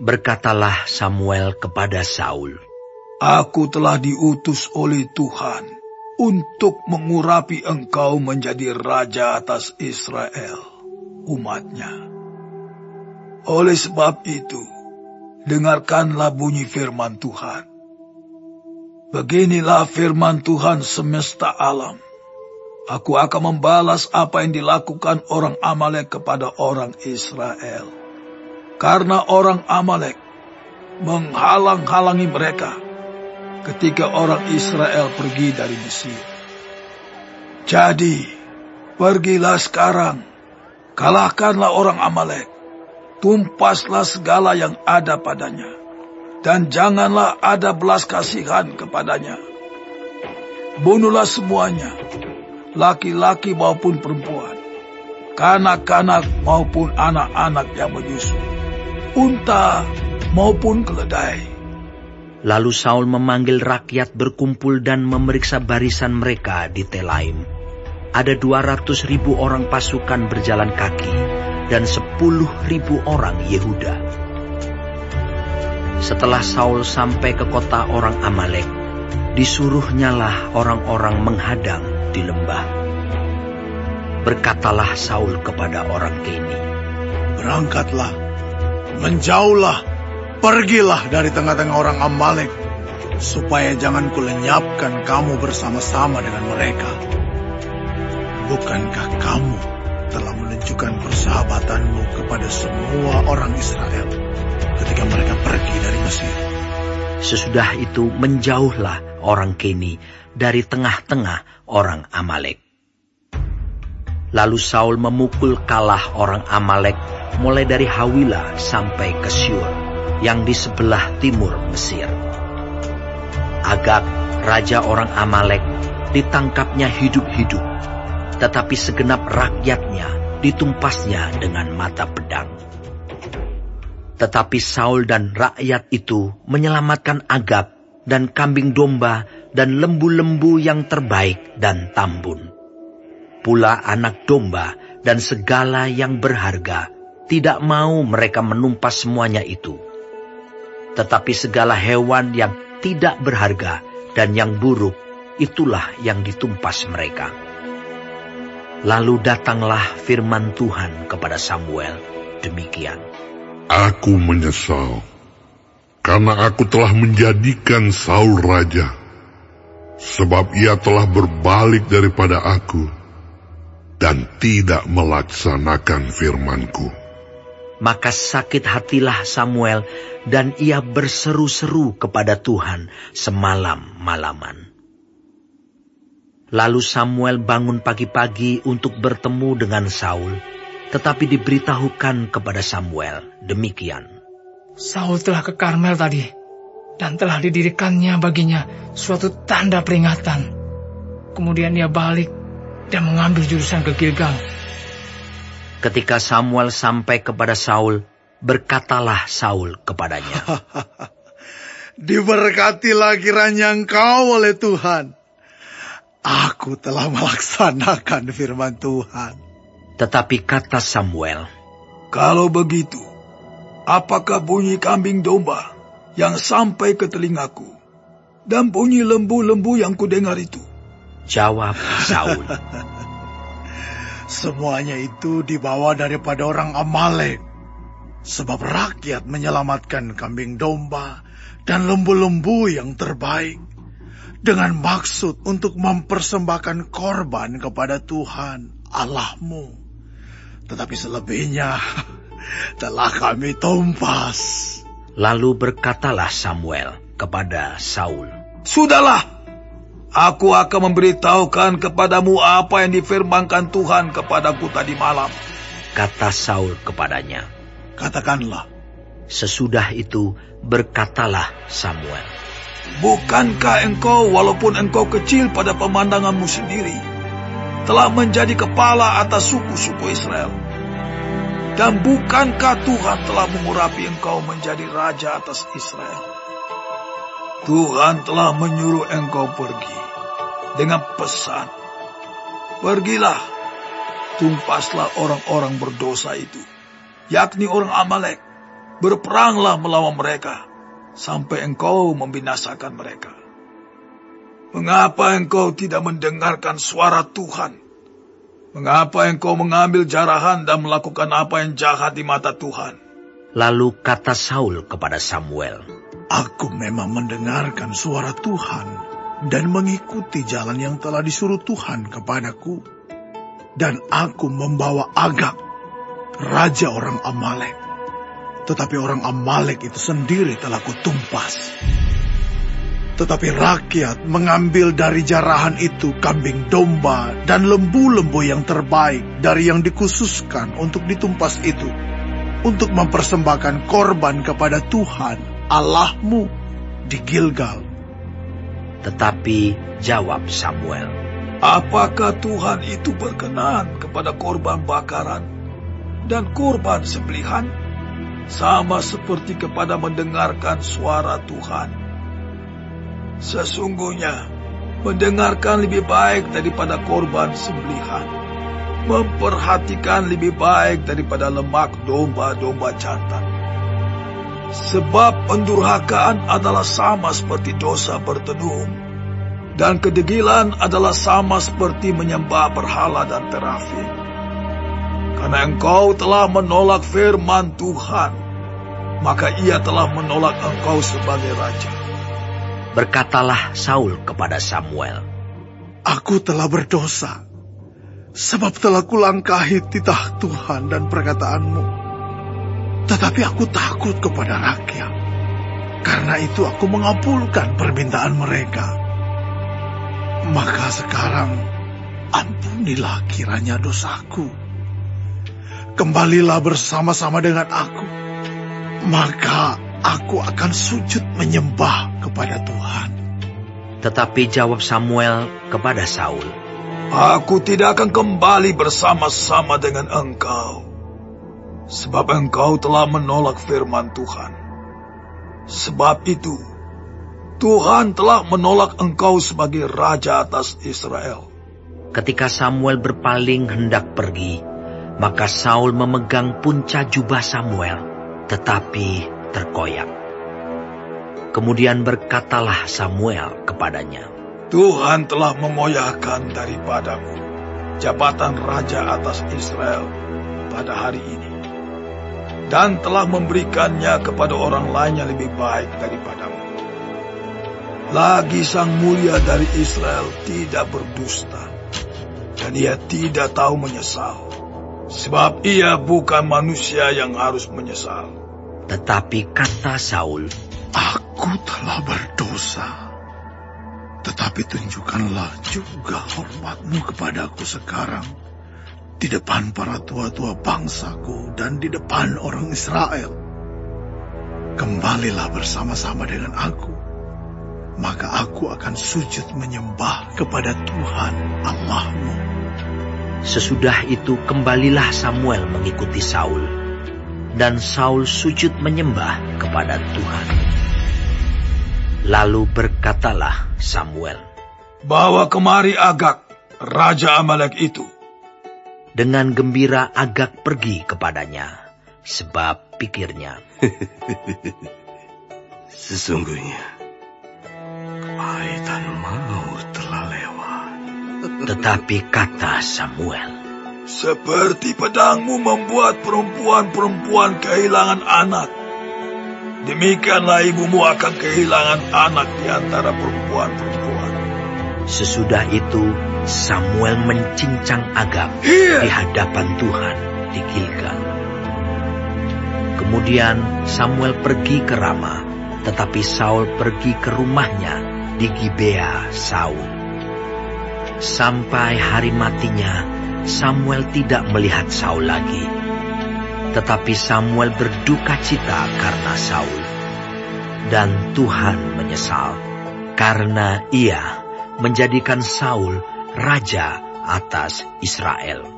Berkatalah Samuel kepada Saul, Aku telah diutus oleh Tuhan untuk mengurapi engkau menjadi raja atas Israel, umatnya. Oleh sebab itu, dengarkanlah bunyi firman Tuhan. Beginilah firman Tuhan semesta alam. Aku akan membalas apa yang dilakukan orang Amalek kepada orang Israel. Karena orang Amalek menghalang-halangi mereka ketika orang Israel pergi dari Mesir. Jadi, pergilah sekarang, kalahkanlah orang Amalek, tumpaslah segala yang ada padanya, dan janganlah ada belas kasihan kepadanya. Bunuhlah semuanya, laki-laki maupun perempuan, kanak-kanak maupun anak-anak yang menyusu, unta maupun keledai. Lalu Saul memanggil rakyat berkumpul dan memeriksa barisan mereka di Telaim. Ada 200.000 orang pasukan berjalan kaki dan 10.000 orang Yehuda. Setelah Saul sampai ke kota orang Amalek, disuruhnyalah orang-orang menghadang di lembah. Berkatalah Saul kepada orang Keni, Berangkatlah, menjauhlah, pergilah dari tengah-tengah orang Amalek, supaya jangan kulenyapkan kamu bersama-sama dengan mereka. Bukankah kamu telah menunjukkan persahabatanmu kepada semua orang Israel ketika mereka pergi dari Mesir? Sesudah itu menjauhlah orang Keni dari tengah-tengah orang Amalek. Lalu Saul memukul kalah orang Amalek mulai dari Hawila sampai ke Syur, yang di sebelah timur Mesir. Agag, raja orang Amalek, ditangkapnya hidup-hidup, tetapi segenap rakyatnya ditumpasnya dengan mata pedang. Tetapi Saul dan rakyat itu menyelamatkan Agag dan kambing domba dan lembu-lembu yang terbaik dan tambun. Pula anak domba dan segala yang berharga, tidak mau mereka menumpas semuanya itu. Tetapi segala hewan yang tidak berharga dan yang buruk, itulah yang ditumpas mereka. Lalu datanglah firman Tuhan kepada Samuel demikian. Aku menyesal, karena aku telah menjadikan Saul raja, sebab ia telah berbalik daripada aku, dan tidak melaksanakan firman-Ku. Maka sakit hatilah Samuel, dan ia berseru-seru kepada Tuhan semalam-malaman. Lalu Samuel bangun pagi-pagi untuk bertemu dengan Saul, tetapi diberitahukan kepada Samuel demikian. Saul telah ke Karmel tadi, dan telah didirikannya baginya suatu tanda peringatan. Kemudian ia balik dan mengambil jurusan ke Gilgal. Ketika Samuel sampai kepada Saul, berkatalah Saul kepadanya, Diberkatilah kiranya engkau oleh Tuhan. Aku telah melaksanakan firman Tuhan. Tetapi kata Samuel, Kalau begitu, apakah bunyi kambing domba yang sampai ke telingaku, dan bunyi lembu-lembu yang kudengar itu? Jawab Saul, Semuanya itu dibawa daripada orang Amalek, sebab rakyat menyelamatkan kambing domba dan lembu-lembu yang terbaik, dengan maksud untuk mempersembahkan korban kepada Tuhan Allahmu. Tetapi selebihnya telah kami tumpas. Lalu berkatalah Samuel kepada Saul, Sudahlah, aku akan memberitahukan kepadamu apa yang difirmankan Tuhan kepadaku tadi malam. Kata Saul kepadanya. Katakanlah. Sesudah itu berkatalah Samuel, Bukankah engkau, walaupun engkau kecil pada pemandanganmu sendiri, telah menjadi kepala atas suku-suku Israel? Dan bukankah Tuhan telah mengurapi engkau menjadi raja atas Israel? Tuhan telah menyuruh engkau pergi dengan pesan, Pergilah, tumpaslah orang-orang berdosa itu, yakni orang Amalek, berperanglah melawan mereka, sampai engkau membinasakan mereka. Mengapa engkau tidak mendengarkan suara Tuhan? Mengapa engkau mengambil jarahan dan melakukan apa yang jahat di mata Tuhan? Lalu kata Saul kepada Samuel, Aku memang mendengarkan suara Tuhan dan mengikuti jalan yang telah disuruh Tuhan kepadaku. Dan aku membawa Agag, raja orang Amalek. Tetapi orang Amalek itu sendiri telah kutumpas. Tetapi rakyat mengambil dari jarahan itu kambing domba dan lembu-lembu yang terbaik dari yang dikhususkan untuk ditumpas itu, untuk mempersembahkan korban kepada Tuhan Allahmu di Gilgal. Tetapi jawab Samuel, Apakah Tuhan itu berkenan kepada korban bakaran dan korban sembelihan, sama seperti kepada mendengarkan suara Tuhan? Sesungguhnya, mendengarkan lebih baik daripada korban sembelihan, memperhatikan lebih baik daripada lemak domba-domba jantan. Sebab pendurhakaan adalah sama seperti dosa bertenung, dan kedegilan adalah sama seperti menyembah berhala dan terafim. Karena engkau telah menolak firman Tuhan, maka ia telah menolak engkau sebagai raja. Berkatalah Saul kepada Samuel, Aku telah berdosa, sebab telah kulangkahi titah Tuhan dan perkataanmu. Tetapi aku takut kepada rakyat, karena itu aku mengabulkan permintaan mereka. Maka sekarang ampunilah kiranya dosaku. Kembalilah bersama-sama dengan aku, maka aku akan sujud menyembah kepada Tuhan. Tetapi jawab Samuel kepada Saul, Aku tidak akan kembali bersama-sama dengan engkau, sebab engkau telah menolak firman Tuhan. Sebab itu, Tuhan telah menolak engkau sebagai raja atas Israel. Ketika Samuel berpaling hendak pergi, maka Saul memegang punca jubah Samuel, tetapi terkoyak. Kemudian berkatalah Samuel kepadanya, Tuhan telah mengoyakkan daripadamu jabatan raja atas Israel pada hari ini, dan telah memberikannya kepada orang lain yang lebih baik daripadamu. Lagi sang mulia dari Israel tidak berdusta, dan ia tidak tahu menyesal, sebab ia bukan manusia yang harus menyesal. Tetapi kata Saul, Aku telah berdosa, tetapi tunjukkanlah juga hormatmu kepadaku sekarang, di depan para tua-tua bangsaku dan di depan orang Israel. Kembalilah bersama-sama dengan aku, maka aku akan sujud menyembah kepada Tuhan Allahmu. Sesudah itu kembalilah Samuel mengikuti Saul, dan Saul sujud menyembah kepada Tuhan. Lalu berkatalah Samuel, Bawa kemari Agag, raja Amalek itu. Dengan gembira Agag pergi kepadanya, sebab pikirnya, Sesungguhnya, kepahitan maut telah lewat. Tetapi kata Samuel, Seperti pedangmu membuat perempuan-perempuan kehilangan anak, demikianlah ibumu akan kehilangan anak di antara perempuan-perempuan. Sesudah itu Samuel mencincang Agag di hadapan Tuhan di Gilgal. Kemudian Samuel pergi ke Rama, tetapi Saul pergi ke rumahnya di Gibea Saul. Sampai hari matinya, Samuel tidak melihat Saul lagi. Tetapi Samuel berduka cita karena Saul. Dan Tuhan menyesal karena ia menjadikan Saul raja atas Israel.